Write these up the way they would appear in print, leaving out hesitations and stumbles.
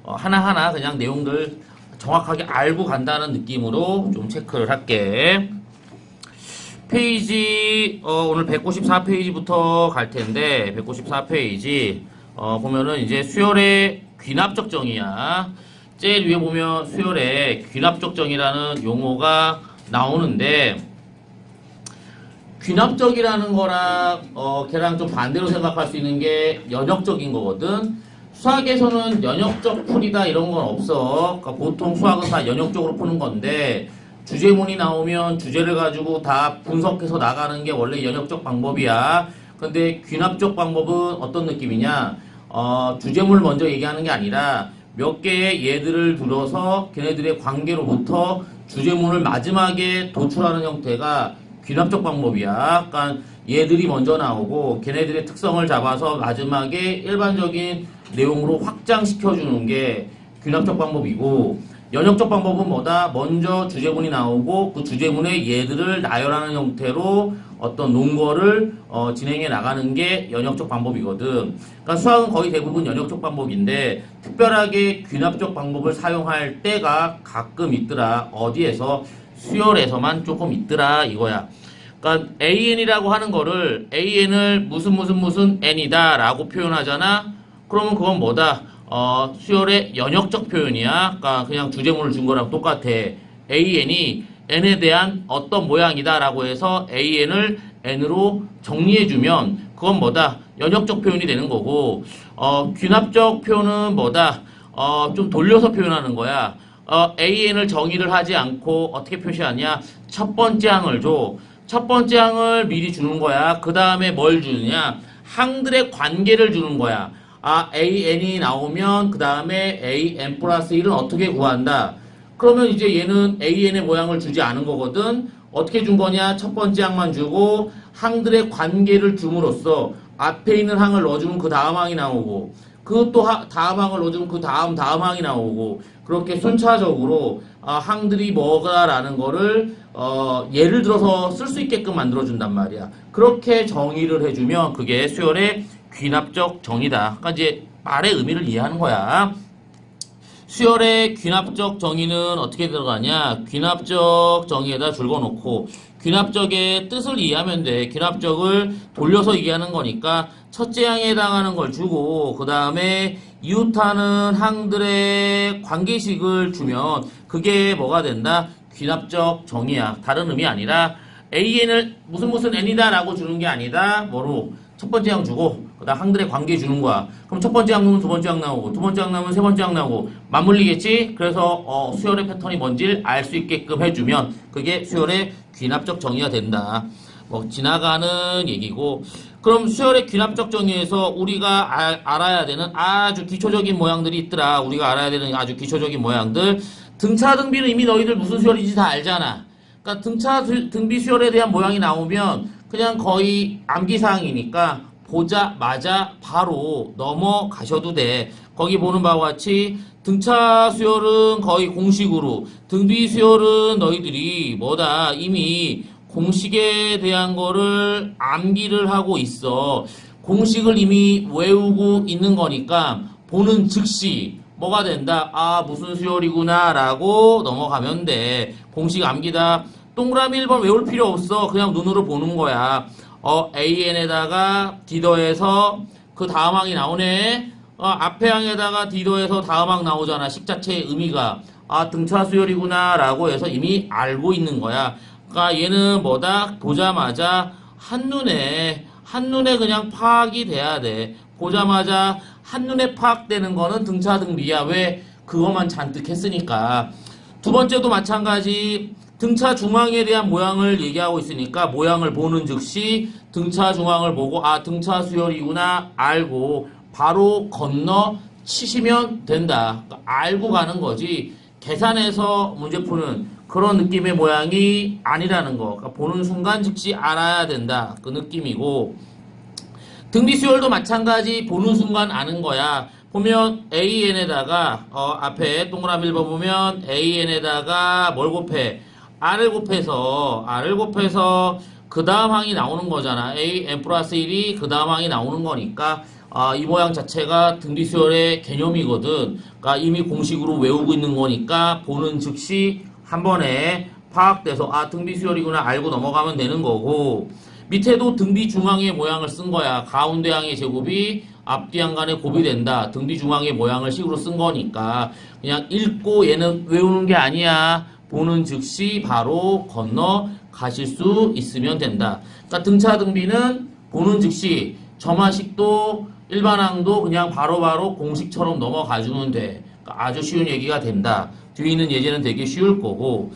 하나하나 그냥 내용들 정확하게 알고 간다는 느낌으로 좀 체크를 할게. 페이지, 오늘 194페이지부터 갈 텐데, 194페이지, 보면은 이제 수열의 귀납적 정의야. 제일 위에 보면 수열의 귀납적 정의라는 용어가 나오는데, 귀납적이라는 거랑, 걔랑 좀 반대로 생각할 수 있는 게 연역적인 거거든. 수학에서는 연역적 풀이다 이런 건 없어. 그러니까 보통 수학은 다 연역적으로 푸는 건데, 주제문이 나오면 주제를 가지고 다 분석해서 나가는 게 원래 연역적 방법이야. 근데 귀납적 방법은 어떤 느낌이냐? 주제문을 먼저 얘기하는 게 아니라 몇 개의 예들을 들어서 걔네들의 관계로부터 주제문을 마지막에 도출하는 형태가 귀납적 방법이야. 그러니까 얘들이 먼저 나오고 걔네들의 특성을 잡아서 마지막에 일반적인 내용으로 확장시켜주는 게 귀납적 방법이고, 연역적 방법은 뭐다? 먼저 주제문이 나오고 그 주제문의 얘들을 나열하는 형태로 어떤 논거를 진행해 나가는 게 연역적 방법이거든. 그러니까 수학은 거의 대부분 연역적 방법인데 특별하게 귀납적 방법을 사용할 때가 가끔 있더라. 어디에서? 수열에서만 조금 있더라 이거야. 그러니까 AN이라고 하는 거를 AN을 무슨 N이다 라고 표현하잖아. 그러면 그건 뭐다? 수열의 연역적 표현이야. 그러니까 그냥 주제문을 준 거랑 똑같아. AN이 N에 대한 어떤 모양이다 라고 해서 AN을 N으로 정리해주면 그건 뭐다? 연역적 표현이 되는 거고, 귀납적 표현은 뭐다? 좀 돌려서 표현하는 거야. AN을 정의를 하지 않고 어떻게 표시하냐? 첫 번째 항을 줘. 첫 번째 항을 미리 주는 거야. 그 다음에 뭘 주느냐? 항들의 관계를 주는 거야. AN이 나오면 그 다음에 AN 플러스 1은 어떻게 구한다? 그러면 이제 얘는 AN의 모양을 주지 않은 거거든. 어떻게 준 거냐? 첫 번째 항만 주고 항들의 관계를 줌으로써 앞에 있는 항을 넣어주면 그 다음 항이 나오고, 그것도 다음 항을 넣어주면 그 다음 항이 나오고, 그렇게 순차적으로 항들이 뭐가라는 거를 예를 들어서 쓸 수 있게끔 만들어준단 말이야. 그렇게 정의를 해주면 그게 수열의 귀납적 정의다. 그러니까 이제 말의 의미를 이해하는 거야. 수열의 귀납적 정의는 어떻게 들어가냐? 귀납적 정의에다 줄거놓고 귀납적의 뜻을 이해하면 돼. 귀납적을 돌려서 얘기하는 거니까 첫째 항에 해당하는 걸 주고 그 다음에 이웃하는 항들의 관계식을 주면 그게 뭐가 된다? 귀납적 정의야. 다른 의미 아니라 AN을 무슨 N이다 라고 주는 게 아니다. 뭐로? 첫 번째 항 주고 그다음 항들의 관계 주는 거야. 그럼 첫 번째 항 나오면 두 번째 항 나오고 두 번째 항 나오면 세 번째 항 나오고 맞물리겠지? 그래서 수열의 패턴이 뭔지를 알 수 있게끔 해주면 그게 수열의 귀납적 정의가 된다. 뭐 지나가는 얘기고, 그럼 수열의 귀납적 정의에서 우리가 알아야 되는 아주 기초적인 모양들이 있더라. 우리가 알아야 되는 아주 기초적인 모양들. 등차 등비는 이미 너희들 무슨 수열인지 다 알잖아. 그러니까 등차 등비 수열에 대한 모양이 나오면 그냥 거의 암기사항이니까 보자마자 바로 넘어가셔도 돼. 거기 보는 바와 같이 등차 수열은 거의 공식으로, 등비 수열은 너희들이 뭐다? 이미 공식에 대한 거를 암기를 하고 있어. 공식을 이미 외우고 있는 거니까 보는 즉시 뭐가 된다? 무슨 수열이구나 라고 넘어가면 돼. 공식 암기다. 동그라미 1번 외울 필요 없어. 그냥 눈으로 보는 거야. AN에다가 D 더해서 그 다음 항이 나오네. 앞에 항에다가 D 더해서 다음 항 나오잖아. 식 자체의 의미가. 등차 수열이구나 라고 해서 이미 알고 있는 거야. 그러니까 얘는 뭐다? 보자마자 한눈에 그냥 파악이 돼야 돼. 보자마자 한눈에 파악되는 거는 등차 등비야. 왜? 그것만 잔뜩 했으니까. 두 번째도 마찬가지. 등차 중앙에 대한 모양을 얘기하고 있으니까 모양을 보는 즉시 등차 중앙을 보고 등차 수열이구나 알고 바로 건너 치시면 된다. 그러니까 알고 가는 거지 계산해서 문제 푸는 그런 느낌의 모양이 아니라는 거. 그러니까 보는 순간 즉시 알아야 된다. 그 느낌이고, 등비 수열도 마찬가지 보는 순간 아는 거야. 보면 AN에다가 앞에 동그라미 1번 보면 AN에다가 뭘 곱해? R을 곱해서 그 다음 항이 나오는 거잖아. AN 플러스 1이 그 다음 항이 나오는 거니까 이 모양 자체가 등비 수열의 개념이거든. 그러니까 이미 공식으로 외우고 있는 거니까 보는 즉시 한 번에 파악돼서 등비 수열이구나 알고 넘어가면 되는 거고, 밑에도 등비 중앙의 모양을 쓴 거야. 가운데 항의 제곱이 앞뒤 항 간에 곱이 된다. 등비 중앙의 모양을 식으로 쓴 거니까 그냥 읽고 얘는 외우는 게 아니야. 보는 즉시 바로 건너 가실 수 있으면 된다. 그러니까 등차 등비는 보는 즉시 점화식도 일반항도 그냥 바로바로 공식처럼 넘어가주면 돼. 그러니까 아주 쉬운 얘기가 된다. 뒤에 있는 예제는 되게 쉬울 거고,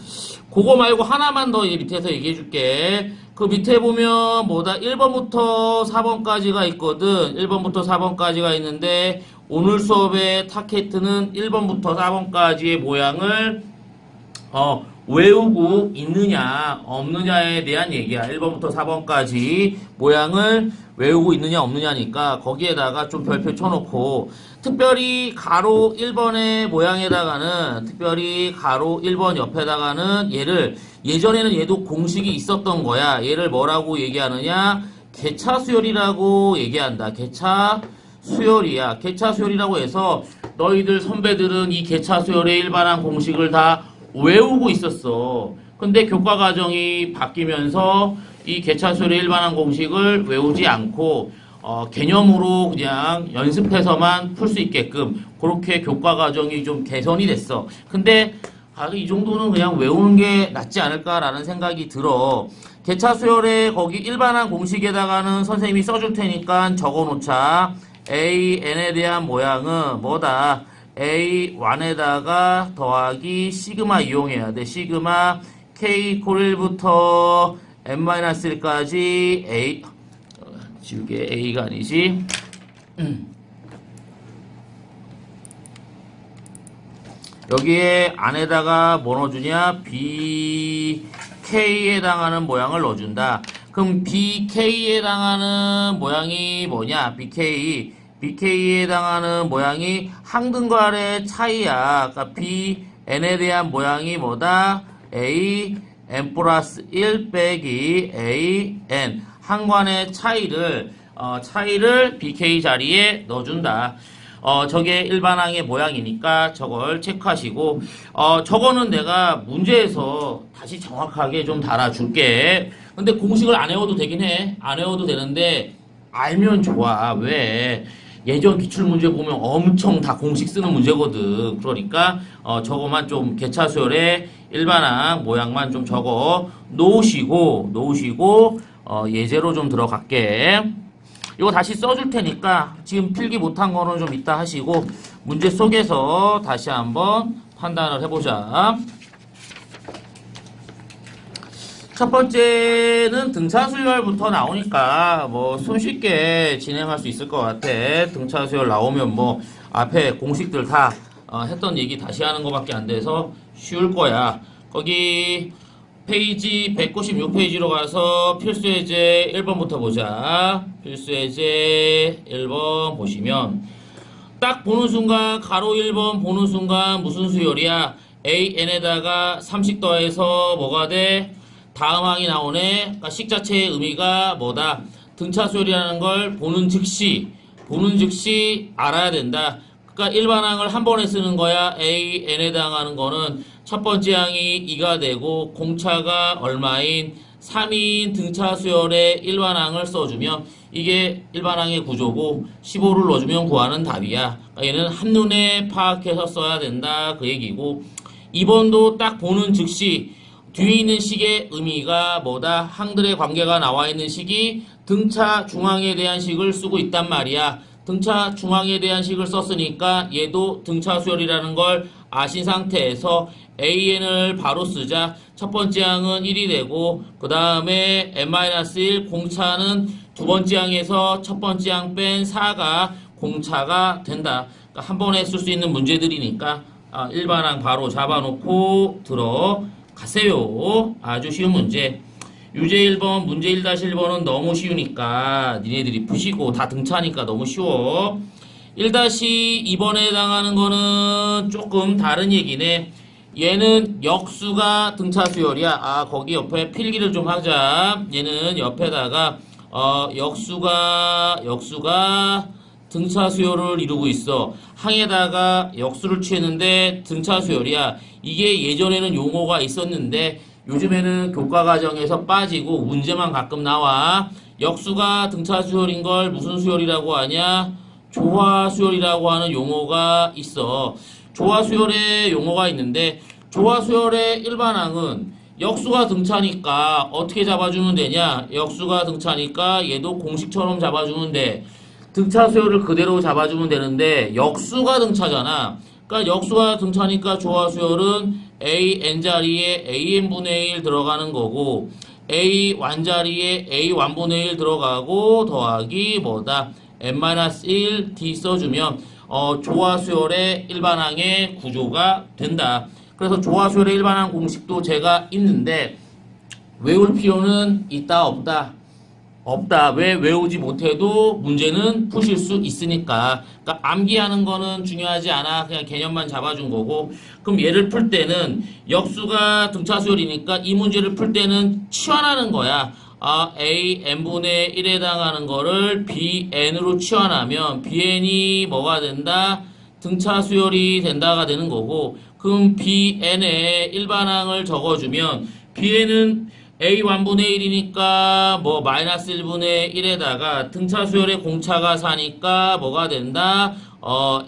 그거 말고 하나만 더 밑에서 얘기해 줄게. 그 밑에 보면 뭐다 1번부터 4번까지가 있거든. 1번부터 4번까지가 있는데 오늘 수업의 타켓은 1번부터 4번까지의 모양을 외우고 있느냐 없느냐에 대한 얘기야. 1번부터 4번까지 모양을 외우고 있느냐 없느냐니까 거기에다가 좀 별표 쳐놓고, 특별히 가로 1번의 모양에다가는, 특별히 가로 1번 옆에다가는 얘를, 예전에는 얘도 공식이 있었던 거야. 얘를 뭐라고 얘기하느냐, 개차 수열이라고 얘기한다. 개차 수열이야. 개차 수열이라고 해서 너희들 선배들은 이 개차 수열의 일반항 공식을 다 외우고 있었어. 근데 교과 과정이 바뀌면서 이 개차 수열의 일반항 공식을 외우지 않고 개념으로 그냥 연습해서만 풀 수 있게끔 그렇게 교과 과정이 좀 개선이 됐어. 근데 이 정도는 그냥 외우는 게 낫지 않을까라는 생각이 들어. 개차 수열의 거기 일반항 공식에다가는 선생님이 써줄 테니까 적어놓자. AN에 대한 모양은 뭐다? A1에다가 더하기 시그마 이용해야 돼. 시그마 K 콜1부터 N-1까지 A, 지우개 A가 아니지. 여기에 안에다가 뭐 넣어주냐? BK에 해당하는 모양을 넣어준다. 그럼 BK에 해당하는 모양이 뭐냐? BK에 해당하는 모양이 항등갈의 차이야. 그러니까 BN에 대한 모양이 뭐다? A, N 플러스 1 빼기 A, N. 항관의 차이를 BK 자리에 넣어준다. 저게 일반항의 모양이니까 저걸 체크하시고, 저거는 내가 문제에서 다시 정확하게 좀 달아줄게. 근데 공식을 안 외워도 되긴 해. 안 외워도 되는데, 알면 좋아. 왜? 예전 기출문제 보면 엄청 다 공식 쓰는 문제거든. 그러니까, 저거만 좀 개차수열의 일반항 모양만 좀 적어 놓으시고, 예제로 좀 들어갈게. 이거 다시 써줄 테니까 지금 필기 못한 거는 좀 이따 하시고 문제 속에서 다시 한번 판단을 해보자. 첫 번째는 등차수열부터 나오니까 뭐 손쉽게 진행할 수 있을 것 같아. 등차수열 나오면 뭐 앞에 공식들 다 했던 얘기 다시 하는 것밖에 안 돼서 쉬울 거야. 거기 페이지 196페이지로 가서 필수예제 1번부터 보자. 필수예제 1번 보시면 딱 보는 순간 가로 1번 보는 순간 무슨 수열이야? AN에다가 30 더해서 뭐가 돼? 다음 항이 나오네. 그러니까 식 자체의 의미가 뭐다? 등차 수열이라는 걸 보는 즉시 알아야 된다. 그러니까 일반항을 한 번에 쓰는 거야. AN에 해당하는 거는 첫 번째 항이 2가 되고 공차가 얼마인 3인 등차 수열의 일반항을 써주면 이게 일반항의 구조고 15를 넣어주면 구하는 답이야. 그러니까 얘는 한눈에 파악해서 써야 된다 그 얘기고, 2번도 딱 보는 즉시 뒤에 있는 식의 의미가 뭐다? 항들의 관계가 나와 있는 식이 등차 중앙에 대한 식을 쓰고 있단 말이야. 등차 중앙에 대한 식을 썼으니까 얘도 등차 수열이라는 걸 아신 상태에서 AN을 바로 쓰자. 첫 번째 항은 1이 되고 그 다음에 N-1 공차는 두 번째 항에서 첫 번째 항 뺀 4가 공차가 된다. 그러니까 한 번에 쓸 수 있는 문제들이니까 일반항 바로 잡아놓고 들어가세요. 아주 쉬운 문제. 유제 1번, 문제 1-1번은 너무 쉬우니까 니네들이 푸시고 다 등차니까 너무 쉬워. 1-2번에 해당하는 거는 조금 다른 얘기네. 얘는 역수가 등차 수열이야. 거기 옆에 필기를 좀 하자. 얘는 옆에다가 역수가 등차 수열을 이루고 있어. 항에다가 역수를 취했는데 등차 수열이야. 이게 예전에는 용어가 있었는데 요즘에는 교과 과정에서 빠지고 문제만 가끔 나와. 역수가 등차 수열인 걸 무슨 수열이라고 하냐? 조화 수열이라고 하는 용어가 있어. 조화 수열의 용어가 있는데 조화 수열의 일반항은 역수가 등차니까 어떻게 잡아주면 되냐? 역수가 등차니까 얘도 공식처럼 잡아주면 돼. 등차 수열을 그대로 잡아주면 되는데 역수가 등차잖아. 그러니까 역수가 등차니까 조화 수열은 a n 자리에 a n 분의 1 들어가는 거고 a 완 자리에 a 완 분의 1 들어가고 더하기 뭐다? n-1 d 써주면 조화 수열의 일반항의 구조가 된다. 그래서 조화 수열의 일반항 공식도 제가 있는데 외울 필요는 있다 없다? 없다. 왜 외우지 못해도 문제는 푸실 수 있으니까. 그러니까 암기하는 거는 중요하지 않아. 그냥 개념만 잡아준 거고. 그럼 얘를 풀 때는 역수가 등차 수열이니까 이 문제를 풀 때는 치환하는 거야. a n분의 1에 해당하는 거를 b n으로 치환하면 b n이 뭐가 된다? 등차 수열이 된다가 되는 거고. 그럼 b n의 일반항을 적어주면 b n은 a 완분의 1이니까 뭐 마이너스 1분의 1에다가 등차 수열의 공차가 4니까 뭐가 된다?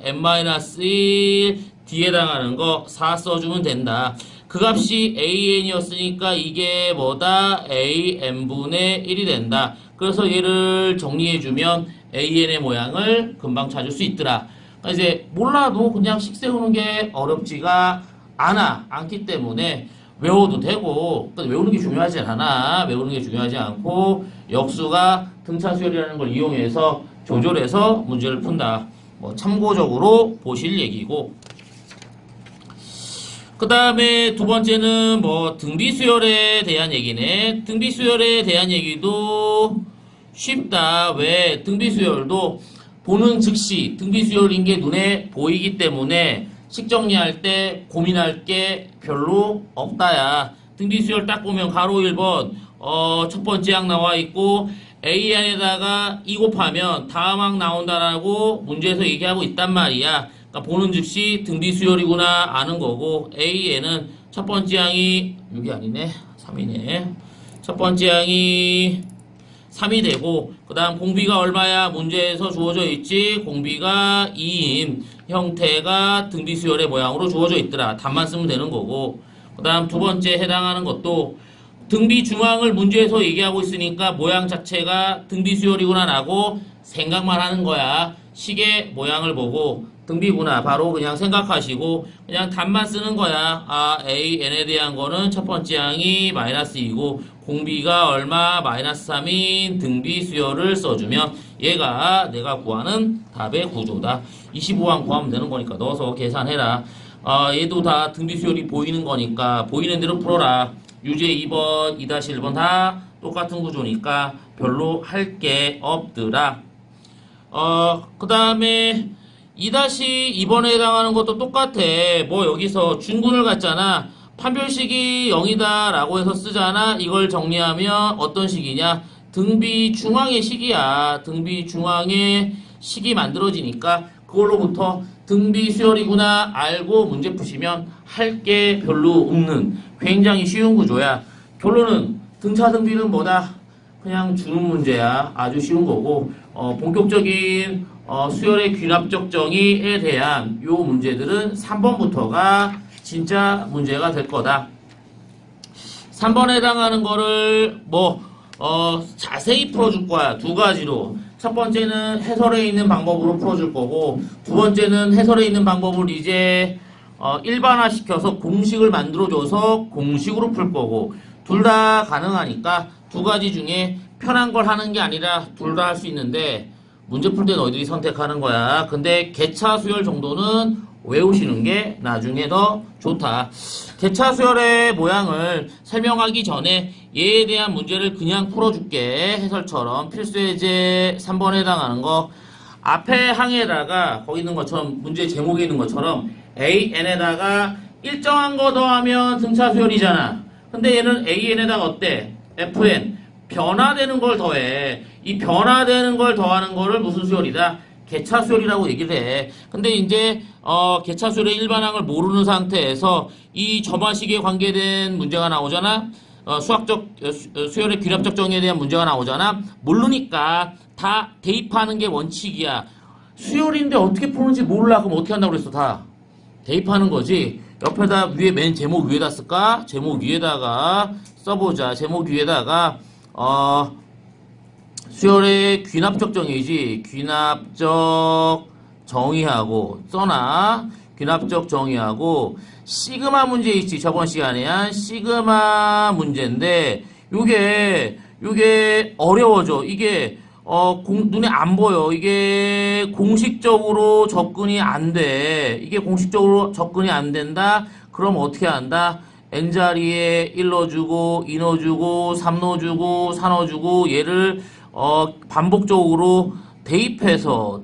n-1 d에 해당하는 거 4 써주면 된다. 그 값이 an이었으니까 이게 뭐다? an분의 1이 된다. 그래서 얘를 정리해주면 an의 모양을 금방 찾을 수 있더라. 그러니까 이제 몰라도 그냥 식 세우는 게 어렵지가 않기 때문에 외워도 되고, 외우는 게 중요하지 않아. 외우는 게 중요하지 않고, 역수가 등차 수열이라는 걸 이용해서 조절해서 문제를 푼다. 뭐 참고적으로 보실 얘기고. 그 다음에 두 번째는 뭐 등비 수열에 대한 얘기네. 등비 수열에 대한 얘기도 쉽다. 왜? 등비 수열도 보는 즉시 등비 수열인 게 눈에 보이기 때문에 식 정리할 때 고민할 게 별로 없다야. 등비 수열 딱 보면 가로 1번 첫 번째 항 나와 있고 a 안에다가 2 곱하면 다음 항 나온다라고 문제에서 얘기하고 있단 말이야. 그러니까 보는 즉시 등비 수열이구나 아는 거고 a에는 첫 번째 항이 6이 아니네 3이네. 첫 번째 항이 3이 되고 그 다음 공비가 얼마야? 문제에서 주어져 있지. 공비가 2인 형태가 등비 수열의 모양으로 주어져 있더라. 답만 쓰면 되는 거고 그 다음 두 번째 해당하는 것도 등비 중앙을 문제에서 얘기하고 있으니까 모양 자체가 등비 수열이구나 라고 생각만 하는 거야. 식의 모양을 보고 등비구나 바로 그냥 생각하시고 그냥 답만 쓰는 거야. a, n에 대한 거는 첫 번째 항이 마이너스 2고 공비가 얼마? 마이너스 3인 등비 수열을 써주면 얘가 내가 구하는 답의 구조다. 25항 구하면 되는 거니까 넣어서 계산해라. 얘도 다 등비 수열이 보이는 거니까 보이는 대로 풀어라. 유제 2번, 2-1번 다 똑같은 구조니까 별로 할 게 없더라. 그 다음에 2-2번에 해당하는 것도 똑같아. 뭐 여기서 준군을 갖잖아. 판별식이 0이다 라고 해서 쓰잖아. 이걸 정리하면 어떤 식이냐? 등비 중앙의 식이야. 등비 중앙의 식이 만들어지니까 그걸로부터 등비 수열이구나 알고 문제 푸시면 할 게 별로 없는 굉장히 쉬운 구조야. 결론은 등차 등비는 뭐다? 그냥 주는 문제야. 아주 쉬운 거고 본격적인 수열의 귀납적 정의에 대한 요 문제들은 3번부터가 진짜 문제가 될 거다. 3번에 해당하는 거를 자세히 풀어줄 거야. 두 가지로. 첫 번째는 해설에 있는 방법으로 풀어줄 거고 두 번째는 해설에 있는 방법을 이제 일반화시켜서 공식을 만들어줘서 공식으로 풀 거고 둘 다 가능하니까 두 가지 중에 편한 걸 하는 게 아니라 둘 다 할 수 있는데 문제 풀 때 너희들이 선택하는 거야. 근데 개차 수열 정도는 외우시는 게 나중에 더 좋다. 개차 수열의 모양을 설명하기 전에 얘에 대한 문제를 그냥 풀어줄게. 해설처럼 필수예제 3번에 해당하는 거 앞에 항에다가 거기 있는 것처럼 문제 제목에 있는 것처럼 AN에다가 일정한 거 더하면 등차 수열이잖아. 근데 얘는 AN에다가 어때? FN 변화되는 걸 더해. 이 변화되는 걸 더하는 거를 무슨 수열이다? 개차 수열이라고 얘기를 해. 근데 이제 개차 수열의 일반항을 모르는 상태에서 이 점화식에 관계된 문제가 나오잖아. 수학적 수열의 귀납적 정의에 대한 문제가 나오잖아. 모르니까 다 대입하는 게 원칙이야. 수열인데 어떻게 푸는지 몰라. 그럼 어떻게 한다고 그랬어? 다 대입하는 거지. 옆에다 위에 맨 제목 위에다 쓸까? 제목 위에다가 써보자. 제목 위에다가 수열의 귀납적 정의지. 귀납적 정의하고 써놔. 귀납적 정의하고 시그마 문제 있지. 저번 시간에 한 시그마 문제인데 요게 어려워져. 이게 눈에 안 보여. 이게 공식적으로 접근이 안 돼. 이게 공식적으로 접근이 안 된다? 그럼 어떻게 한다? n자리에 1 넣어주고, 2 넣어주고, 3 넣어주고, 4 넣어주고, 얘를, 반복적으로 대입해서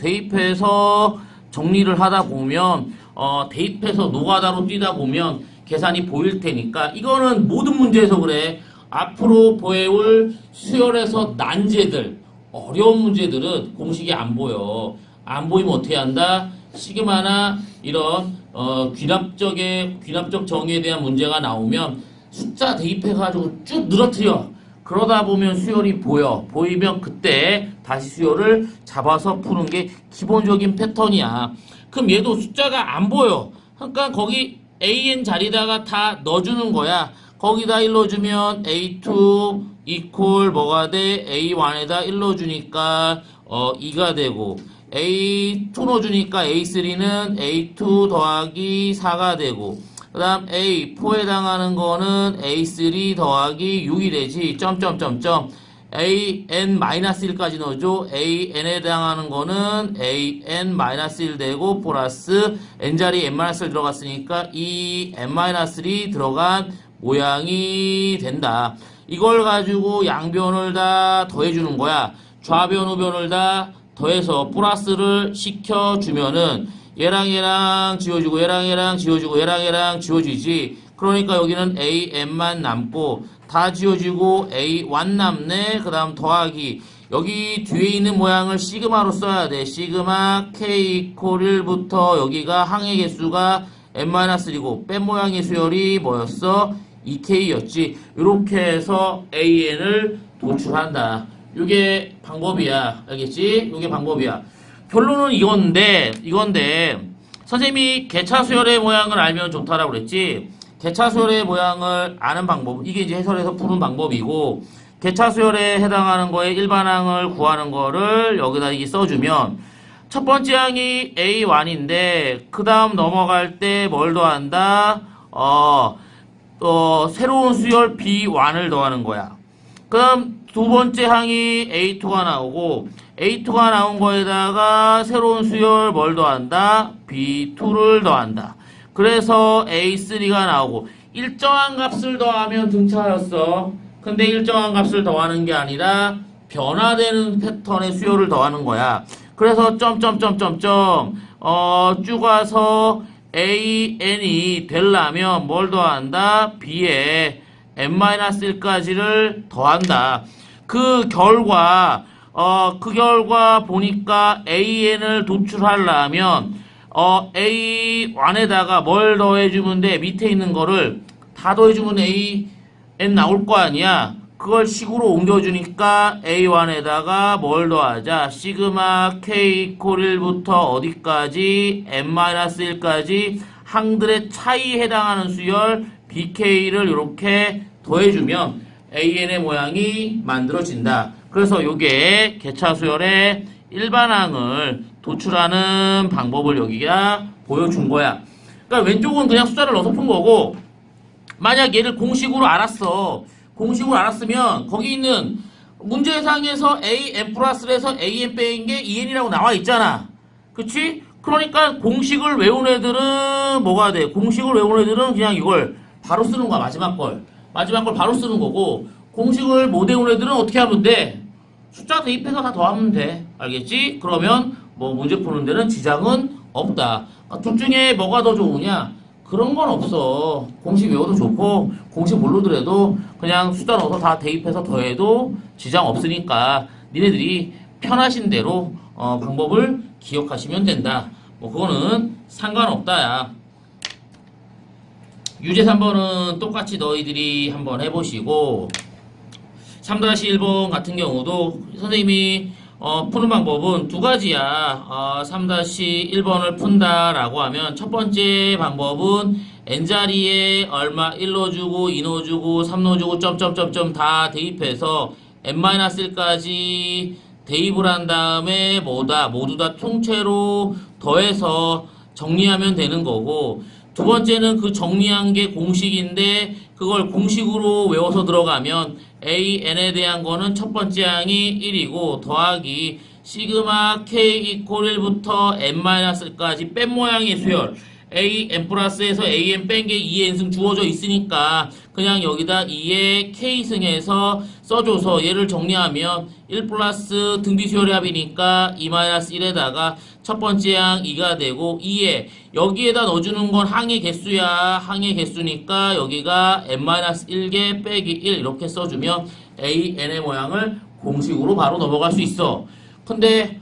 정리를 하다 보면, 대입해서 노가다로 뛰다 보면 계산이 보일 테니까, 이거는 모든 문제에서 그래. 앞으로 보해올 수열에서 난제들, 어려운 문제들은 공식이 안 보여. 안 보이면 어떻게 한다? 시그마나 이런 귀납적 정의에 대한 문제가 나오면 숫자 대입해가지고 쭉 늘어뜨려. 그러다 보면 수열이 보여. 보이면 그때 다시 수열을 잡아서 푸는 게 기본적인 패턴이야. 그럼 얘도 숫자가 안 보여. 그러니까 거기 AN 자리다가 다 넣어주는 거야. 거기다 1 넣어주면 A2 이퀄 뭐가 돼? A1에다 1 넣어주니까 2가 되고 A2 넣어주니까 A3는 A2 더하기 4가 되고 그 다음 A4에 해당하는 거는 A3 더하기 6이 되지. 점점점점 AN-1까지 넣어줘. AN에 해당하는 거는 AN-1 되고 플러스 N자리에 N-1 들어갔으니까 이 N-1이 들어간 모양이 된다. 이걸 가지고 양변을 다 더해주는 거야. 좌변, 우변을 다 더해서 플러스를 시켜주면은 얘랑 지워주고 얘랑 지워주고 얘랑 지워지지. 그러니까 여기는 AN만 남고 다 지워지고 A1 남네. 그 다음 더하기 여기 뒤에 있는 모양을 시그마로 써야 돼. 시그마 K 이퀄 1부터 여기가 항의 개수가 N-1이고 뺀 모양의 수열이 뭐였어? 2K였지. 이렇게 해서 AN을 도출한다. 이게 방법이야. 알겠지? 이게 방법이야. 결론은 이건데 선생님이 개차 수열의 모양을 알면 좋다라고 그랬지. 개차 수열의 모양을 아는 방법, 이게 이제 해설해서 푸는 방법이고, 개차 수열에 해당하는 거에 일반항을 구하는 거를 여기다 이게 써주면 첫 번째 항이 A1인데 그 다음 넘어갈 때 뭘 더한다? 새로운 수열 B1을 더하는 거야. 그럼 두 번째 항이 A2가 나오고 A2가 나온 거에다가 새로운 수열 뭘 더한다? B2를 더한다. 그래서 A3가 나오고 일정한 값을 더하면 등차였어. 근데 일정한 값을 더하는 게 아니라 변화되는 패턴의 수열을 더하는 거야. 그래서 쭉 와서 AN이 되려면 뭘 더한다? B에 N-1까지를 더한다. 그 결과 보니까 AN을 도출하려면 A1에다가 뭘 더해주면 돼? 밑에 있는 거를 다 더해주면 AN 나올 거 아니야? 그걸 식으로 옮겨주니까 A1에다가 뭘 더하자? 시그마 K 이퀄 1부터 어디까지? N-1까지 항들의 차이에 해당하는 수열 BK를 이렇게 더해주면 AN의 모양이 만들어진다. 그래서 요게 개차 수열의 일반항을 도출하는 방법을 여기가 보여준 거야. 그러니까 왼쪽은 그냥 숫자를 넣어서 푼 거고, 만약 얘를 공식으로 알았어. 공식으로 알았으면 거기 있는 문제상에서 AN 플러스에서 AN 빼인 게 EN이라고 나와 있잖아. 그치? 그러니까 공식을 외운 애들은 뭐가 돼? 공식을 외운 애들은 그냥 이걸 바로 쓰는 거야. 마지막 걸 바로 쓰는 거고, 공식을 못 외운 애들은 어떻게 하면 돼? 숫자 대입해서 다 더하면 돼. 알겠지? 그러면 뭐 문제 푸는 데는 지장은 없다. 둘 중에 뭐가 더 좋으냐? 그런 건 없어. 공식 외워도 좋고 공식 모르더라도 그냥 숫자 넣어서 다 대입해서 더해도 지장 없으니까 니네들이 편하신 대로 방법을 기억하시면 된다. 뭐 그거는 상관없다 야. 유제 3번은 똑같이 너희들이 한번 해보시고 3-1번 같은 경우도 선생님이 푸는 방법은 두 가지야. 3-1번을 푼다라고 하면 첫 번째 방법은 n자리에 얼마 1 넣어주고 2 넣어주고 3 넣어주고 점점점점 다 대입해서 n-1까지 대입을 한 다음에 모두 다 통째로 더해서 정리하면 되는 거고, 두 번째는 그 정리한 게 공식인데 그걸 공식으로 외워서 들어가면 AN에 대한 거는 첫 번째 항이 1이고 더하기 시그마 K 이퀄 1부터 n-1까지 뺀 모양의 수열 AN 플러스에서 AN 뺀 게 2n승 주어져 있으니까 그냥 여기다 2의 K승에서 써줘서 얘를 정리하면 1 플러스 등비 수열의 합이니까 2-1에다가 첫 번째 항 2가 되고 2에 여기에다 넣어주는 건 항의 개수야. 항의 개수니까 여기가 n-1개 빼기 1 이렇게 써주면 AN의 모양을 공식으로 바로 넘어갈 수 있어. 근데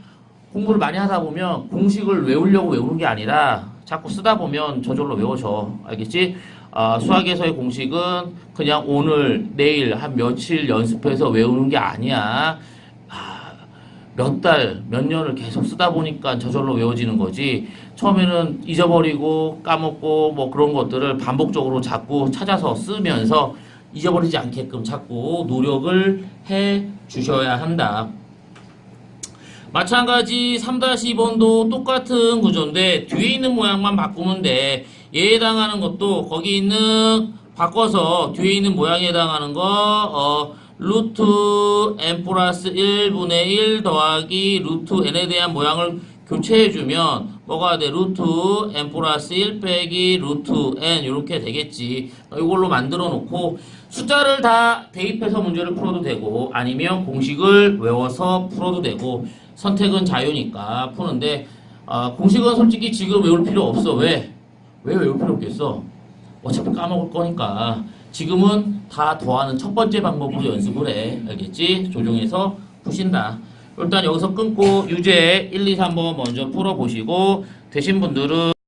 공부를 많이 하다 보면 공식을 외우려고 외우는 게 아니라 자꾸 쓰다 보면 저절로 외워져. 알겠지? 수학에서의 공식은 그냥 오늘, 내일 한 며칠 연습해서 외우는 게 아니야. 몇 달, 몇 년을 계속 쓰다 보니까 저절로 외워지는 거지. 처음에는 잊어버리고 까먹고 뭐 그런 것들을 반복적으로 자꾸 찾아서 쓰면서 잊어버리지 않게끔 자꾸 노력을 해 주셔야 한다. 마찬가지 3-2번도 똑같은 구조인데 뒤에 있는 모양만 바꾸면 돼. 얘에 해당하는 것도 거기 있는 바꿔서 뒤에 있는 모양에 해당하는 거 루트 n 플러스 1분의 1 더하기 루트 n에 대한 모양을 교체해주면 뭐가 돼? 루트 n 플러스 1 빼기 루트 n 이렇게 되겠지. 이걸로 만들어 놓고 숫자를 다 대입해서 문제를 풀어도 되고 아니면 공식을 외워서 풀어도 되고 선택은 자유니까 푸는데 공식은 솔직히 지금 외울 필요 없어. 왜 외울 필요 없겠어? 어차피 까먹을 거니까 지금은 다 더하는 첫 번째 방법으로 연습을 해. 알겠지? 조정해서 푸신다. 일단 여기서 끊고 유제 1, 2, 3번 먼저 풀어보시고 되신 분들은